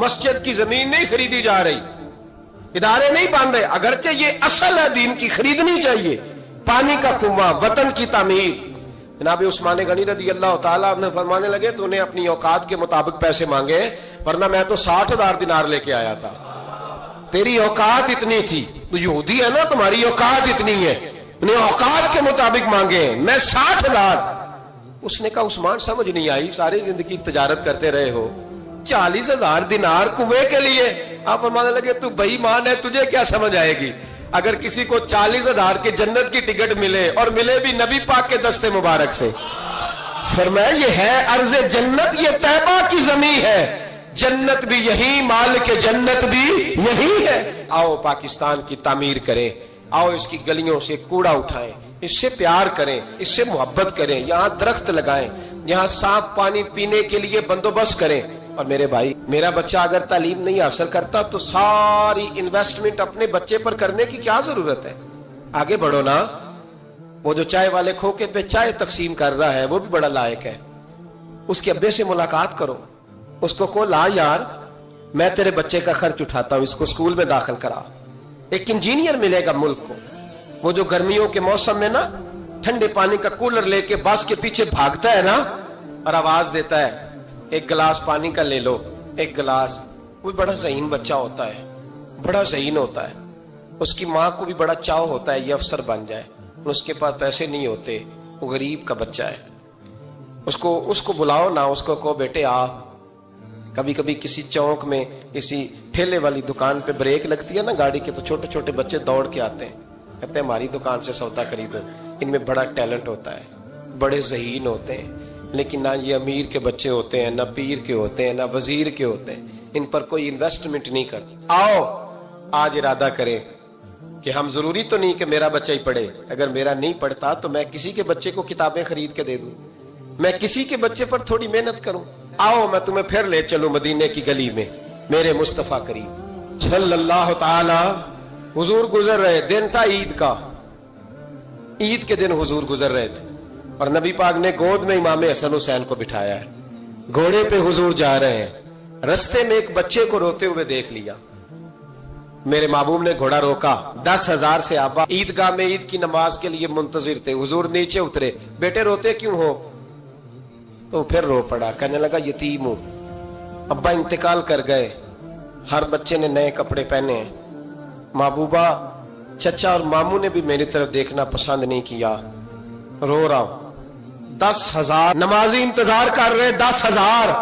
[SPEAKER 2] مسجد کی زمین نہیں خریدی جا رہی، ادارے نہیں بن رہے، اگرچہ یہ اصل ہے دین کی، خریدنی چاہیے. پانی کا کنواں، وطن کی تعمیر. جناب عثمان غنی رضی اللہ تعالیٰ عنہ فرمانے لگے تو نے اپنی اوقات کے مطابق پیسے مانگے، ورنہ میں تو 60,000 دینار لے کے آیا تھا. تیری اوقات اتنی تھی، تو یہودی ہے نا، تمہاری اوقات اتنی ہے، انہیں اوقات کے مطابق مانگے، میں 60,000. اس نے کہا عثمان سمجھ نہیں آئی، ساری زندگی تجارت کرتے رہے ہو، 40,000 دینار کنویں کے لیے؟ آپ فرمانے لگے تو بے ایمان ہے، تجھے کیا سمجھ آئے گی؟ اگر کسی کو 40,000 کے جنت کی ٹکٹ ملے، اور ملے بھی نبی پاک کے دستے مبارک سے، فرمایا یہ ہے ارض جنت، یہ طیبہ کی زمین ہے، جنت بھی یہی، مالک جنت بھی یہی ہے. آؤ پاکستان کی تعمیر کریں، آؤ اس کی گلیوں سے کوڑا اٹھائیں، اس سے پیار کریں، اس سے محبت کریں، یہاں درخت لگائیں، یہاں صاف پانی پینے کے لیے بندوبست کریں. اور میرے بھائی، میرا بچہ اگر تعلیم نہیں حاصل کرتا تو ساری انویسٹمنٹ اپنے بچے پر کرنے کی کیا ضرورت ہے؟ آگے بڑھو نا. وہ جو چائے والے کھوکے پہ چائے تقسیم کر رہا ہے وہ بھی بڑا لائق ہے، اس کے ابے سے ملاقات کرو، اس کو کہو لا یار میں تیرے بچے کا خرچ اٹھاتا ہوں، اس کو اسکول میں داخل کرا. ایک انجینئر ملے گا ملک کو، وہ جو گرمیوں کے موسم میں نا ٹھنڈے پانی کا کولر لے کے بس کے پیچھے بھاگتا ہے نا اور آواز دیتا ہے ایک گلاس پانی کا لے لو، ایک گلاس. وہ بڑا ذہین بچہ ہوتا ہے، بڑا ذہین ہوتا ہے. اس کی ماں کو بھی بڑا چاؤ ہوتا ہے یہ افسر بن جائے، اس کے پاس پیسے نہیں ہوتے، وہ غریب کا بچہ ہے. اس کو بلاؤ نا، اس کو کہو بیٹے آ. کبھی کبھی کسی چوک میں کسی ٹھیلے والی دکان پہ بریک لگتی ہے نا گاڑی کے، تو چھوٹے چھوٹے بچے دوڑ کے آتے ہیں، کہتے ہیں ہماری دکان سے سودا خریدو. ان میں بڑا ٹیلنٹ ہوتا ہے, بڑے ذہین ہوتے ہیں, لیکن نہ یہ امیر کے بچے ہوتے ہیں, نہ پیر کے ہوتے ہیں, نہ وزیر کے ہوتے ہیں. ان پر کوئی انویسٹمنٹ نہیں کرتے. آؤ آج ارادہ کریں کہ ہم ضروری تو نہیں کہ میرا بچہ ہی پڑھے, اگر میرا نہیں پڑھتا تو میں کسی کے بچے کو کتابیں خرید کے دے دوں, میں کسی کے بچے پر تھوڑی محنت کروں. آؤ میں تمہیں پھر لے چلوں مدینے کی گلی میں, میرے مصطفیٰ کریم صلی اللہ تعالی. حضور گزر رہے, دن تھا عید کا, عید کے دن حضور گزر رہے تھے اور نبی پاک نے گود میں امام حسن حسین کو بٹھایا ہے. گھوڑے پہ حضور جا رہے ہیں, رستے میں ایک بچے کو روتے ہوئے دیکھ لیا. میرے محبوب نے گھوڑا روکا. 10,000 صحابہ عیدگاہ میں عید کی نماز کے لیے منتظر تھے. حضور نیچے اترے, بیٹے روتے کیوں ہو؟ تو پھر رو پڑا, کہنے لگا یتیم ہوں, ابا انتقال کر گئے, ہر بچے نے نئے کپڑے پہنے ہیں, محبوبہ چچا اور ماموں نے بھی میری طرف دیکھنا پسند نہیں کیا, رو رہا ہوں. 10,000 نمازی انتظار کر رہے, 10,000,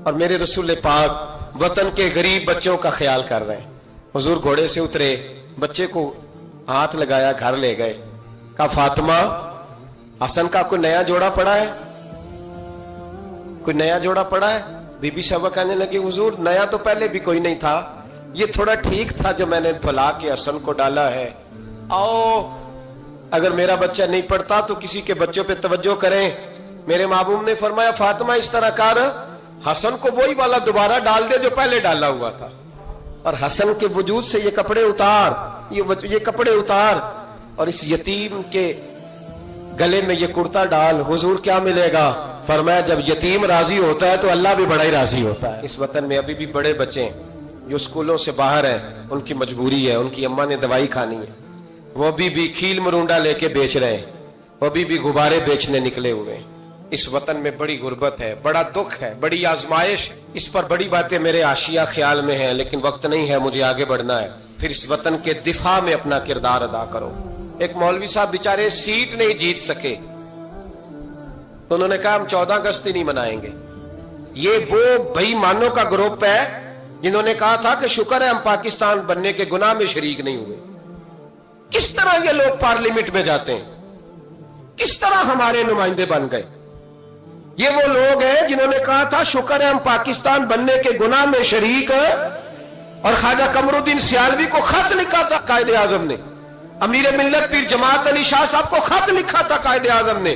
[SPEAKER 2] اور میرے رسول پاک وطن کے غریب بچوں کا خیال کر رہے ہیں. حضور گھوڑے سے اترے, بچے کو ہاتھ لگایا, گھر لے گئے. کہا فاطمہ حسن کا کوئی نیا جوڑا پڑا ہے؟ کوئی نیا جوڑا پڑا ہے؟ بی بی صاحبہ کہنے لگی حضور نیا تو پہلے بھی کوئی نہیں تھا, یہ تھوڑا ٹھیک تھا جو میں نے دھلا کے حسن کو ڈالا ہے. آؤ اگر میرا بچہ نہیں پڑھتا تو کسی کے بچوں پہ توجہ کریں. میرے محبوب نے فرمایا فاطمہ اس طرح کر, حسن کو وہی والا دوبارہ ڈال دے جو پہلے ڈالا ہوا تھا, اور حسن کے وجود سے یہ کپڑے اتار, یہ کپڑے اتار, اور اس یتیم کے گلے میں یہ کرتا ڈال. حضور کیا ملے گا؟ فرمایا جب یتیم راضی ہوتا ہے تو اللہ بھی بڑا ہی راضی ہوتا ہے. اس وطن میں ابھی بھی بڑے بچے ہیں جو اسکولوں سے باہر ہیں, ان کی مجبوری ہے, ان کی اماں نے دوائی کھانی ہے, وہ ابھی بھی کھیل مرونڈا لے کے بیچ رہے ہیں, وہ ابھی بھی غبارے بیچنے نکلے ہوئے ہیں. اس وطن میں بڑی غربت ہے, بڑا دکھ ہے, بڑی آزمائش. اس پر بڑی باتیں میرے آشیہ خیال میں ہیں, لیکن وقت نہیں ہے, مجھے آگے بڑھنا ہے. پھر اس وطن کے دفاع میں اپنا کردار ادا کرو. ایک مولوی صاحب بیچارے سیٹ نہیں جیت سکے, تو انہوں نے کہا ہم 14 اگست ہی نہیں منائیں گے. یہ وہ بھائی مانوں کا گروپ ہے جنہوں نے کہا تھا کہ شکر ہے ہم پاکستان بننے کے گناہ میں شریک نہیں ہوئے. کس طرح یہ لوگ پارلیمنٹ میں جاتے ہیں, کس طرح ہمارے نمائندے بن گئے. یہ وہ لوگ ہیں جنہوں نے کہا تھا شکر ہے ہم پاکستان بننے کے گناہ میں شریک ہیں, اور خواجہ قمر الدین سیالوی کو خط لکھا تھا قائد اعظم نے, امیر ملت پیر جماعت علی شاہ صاحب کو خط لکھا تھا قائد اعظم نے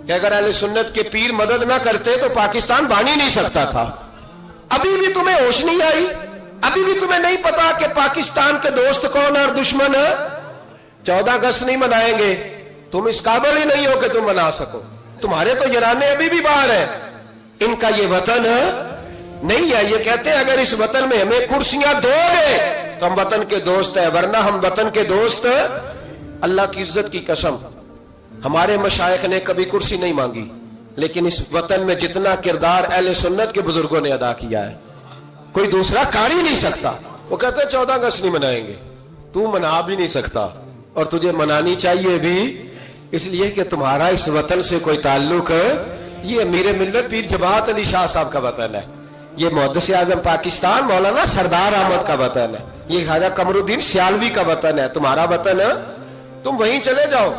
[SPEAKER 2] کہ اگر اہل سنت کے پیر مدد نہ کرتے تو پاکستان بن ہی نہیں سکتا تھا. ابھی بھی تمہیں ہوش نہیں آئی, ابھی بھی تمہیں نہیں پتا کہ پاکستان کے دوست کون اور دشمن 14 اگست نہیں منائیں گے. تم اس قابل ہی نہیں ہو کہ تم منا سکو. تمہارے تو یرانے ابھی بھی باہر ہیں, ان کا یہ وطن نہیں ہے. یہ کہتے ہیں اگر اس وطن میں ہمیں کرسیاں دو گے تو ہم وطن کے دوست ہیں, ورنہ ہم وطن کے دوست. اللہ کی عزت کی قسم, ہمارے مشائخ نے کبھی کرسی نہیں مانگی, لیکن اس وطن میں جتنا کردار اہل سنت کے بزرگوں نے ادا کیا ہے کوئی دوسرا کر ہی نہیں سکتا. وہ کہتے ہیں 14 اگست نہیں منائیں گے, تو منا بھی نہیں سکتا, اور تجھے منانی چاہیے بھی اس لیے کہ تمہارا اس وطن سے کوئی تعلق. یہ امیر ملت پیر جماعت علی شاہ صاحب کا وطن ہے, یہ محدث اعظم پاکستان مولانا سردار احمد کا وطن ہے, یہ خواجہ قمر الدین سیالوی کا وطن ہے. تمہارا وطن تم وہیں چلے جاؤ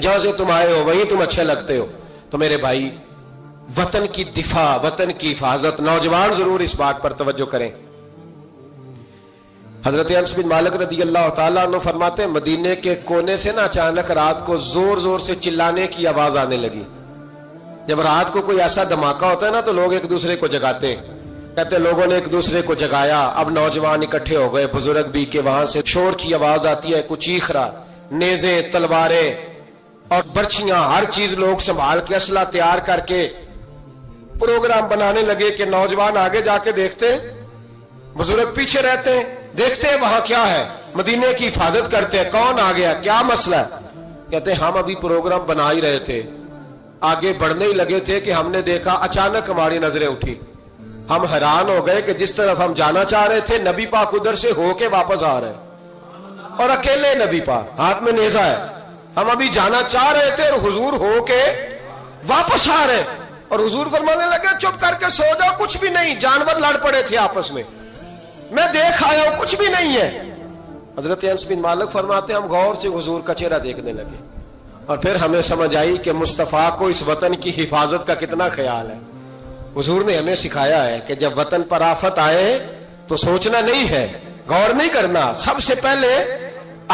[SPEAKER 2] جہاں سے تم آئے ہو, وہیں تم اچھے لگتے ہو. تو میرے بھائی وطن کی دفاع, وطن کی حفاظت, نوجوان ضرور اس بات پر توجہ کریں. حضرت انس بن مالک رضی اللہ تعالیٰ عنہ فرماتے ہیں مدینے کے کونے سے نا اچانک رات کو زور زور سے چلانے کی آواز آنے لگی. جب رات کو کوئی ایسا دھماکہ ہوتا ہے نا تو لوگ ایک دوسرے کو جگاتے ہیں. کہتے لوگوں نے ایک دوسرے کو جگایا, اب نوجوان اکٹھے ہو گئے, بزرگ بھی, کہ وہاں سے شور کی آواز آتی ہے, کچھ چیخرا, نیزیں, تلواریں اور برچیاں, ہر چیز لوگ سنبھال کے اسلحہ تیار کر کے پروگرام بنانے لگے کہ نوجوان آگے جا کے دیکھتے, بزرگ پیچھے رہتے ہیں, دیکھتے ہیں وہاں کیا ہے, مدینے کی حفاظت کرتے ہیں, کون آ گیا, کیا مسئلہ ہے. کہتے ہیں ہم ابھی پروگرام بنا ہی رہے تھے, آگے بڑھنے ہی لگے تھے کہ ہم نے دیکھا اچانک ہماری نظریں اٹھی. ہم حیران ہو گئے کہ جس طرف ہم جانا چاہ رہے تھے نبی پاک ادھر سے ہو کے واپس آ رہے, اور اکیلے نبی پاک, ہاتھ میں نیزہ ہے. ہم ابھی جانا چاہ رہے تھے اور حضور ہو کے واپس آ رہے, اور حضور فرمانے لگے چپ کر کے سو جاؤ, کچھ بھی نہیں, جانور لڑ پڑے تھے آپس میں, میں دیکھ آیا ہوں, کچھ بھی نہیں ہے. حضرت انس بن مالک فرماتے ہیں ہم غور سے حضور کا چہرہ دیکھنے لگے اور پھر ہمیں سمجھ آئی کہ مصطفیٰ کو اس وطن کی حفاظت کا کتنا خیال ہے. حضور نے ہمیں سکھایا ہے کہ جب وطن پر آفت آئے تو سوچنا نہیں ہے, غور نہیں کرنا, سب سے پہلے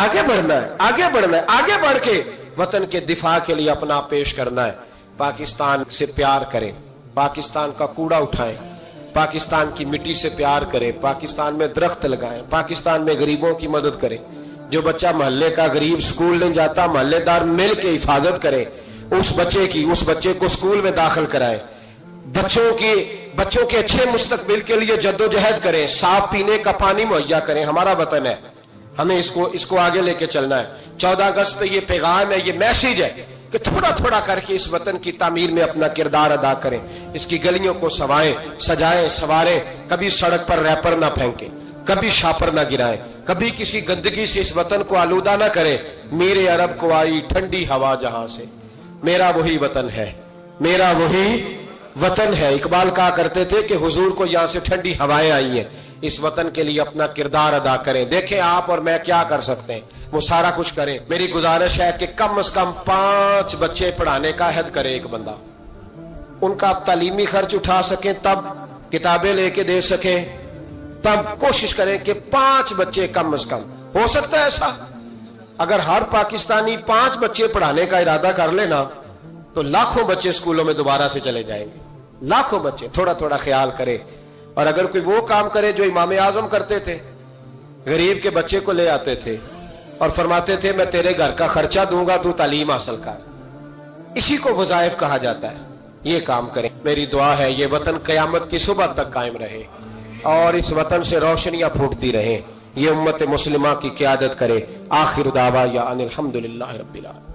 [SPEAKER 2] آگے بڑھنا ہے, آگے بڑھنا ہے, آگے بڑھ کے وطن کے دفاع کے لیے اپنا آپ پیش کرنا ہے. پاکستان سے پیار کریں, پاکستان کا کوڑا اٹھائیں, پاکستان کی مٹی سے پیار کریں, پاکستان میں درخت لگائیں, پاکستان میں غریبوں کی مدد کریں. جو بچہ محلے کا غریب سکول نہیں جاتا, محلے دار مل کے حفاظت کریں اس بچے کی, اس بچے کو سکول میں داخل کرائیں. بچوں کے اچھے مستقبل کے لیے جدوجہد کریں, صاف پینے کا پانی مہیا کریں. ہمارا وطن ہے, ہمیں اس کو آگے لے کے چلنا ہے. 14 اگست پہ یہ پیغام ہے, یہ میسیج ہے کہ تھوڑا تھوڑا کر کے اس وطن کی تعمیر میں اپنا کردار ادا کریں. اس کی گلیوں کو سجائیں سواریں, کبھی سڑک پر ریپر نہ پھینکیں, کبھی شاپر نہ گرائیں, کبھی کسی گندگی سے اس وطن کو آلودہ نہ کریں. میرے عرب کو آئی ٹھنڈی ہوا جہاں سے, میرا وہی وطن ہے, میرا وہی وطن ہے. اقبال کہا کرتے تھے کہ حضور کو یہاں سے ٹھنڈی ہوائیں آئی ہیں, اس وطن کے لیے اپنا کردار ادا کریں. دیکھیں آپ اور میں کیا کر سکتے ہیں, وہ سارا کچھ کریں. میری گزارش ہے کہ کم از کم 5 بچے پڑھانے کا عہد کرے ایک بندہ, ان کا آپ تعلیمی خرچ اٹھا سکیں, تب کتابیں لے کے دے سکیں, تب کوشش کریں کہ 5 بچے کم از کم. ہو سکتا ہے ایسا, اگر ہر پاکستانی 5 بچے پڑھانے کا ارادہ کر لینا تو لاکھوں بچے اسکولوں میں دوبارہ سے چلے جائیں گے. لاکھوں بچے. تھوڑا تھوڑا خیال کرے. اور اگر کوئی وہ کام کرے جو امام اعظم کرتے تھے, غریب کے بچے کو لے آتے تھے اور فرماتے تھے میں تیرے گھر کا خرچہ دوں گا, تو تعلیم حاصل کر. اسی کو وظائف کہا جاتا ہے. یہ کام کریں. میری دعا ہے یہ وطن قیامت کی صبح تک قائم رہے اور اس وطن سے روشنیاں پھوٹتی رہیں. یہ امت مسلمہ کی قیادت کرے. آخر دعوانا ان الحمدللہ رب العالمین.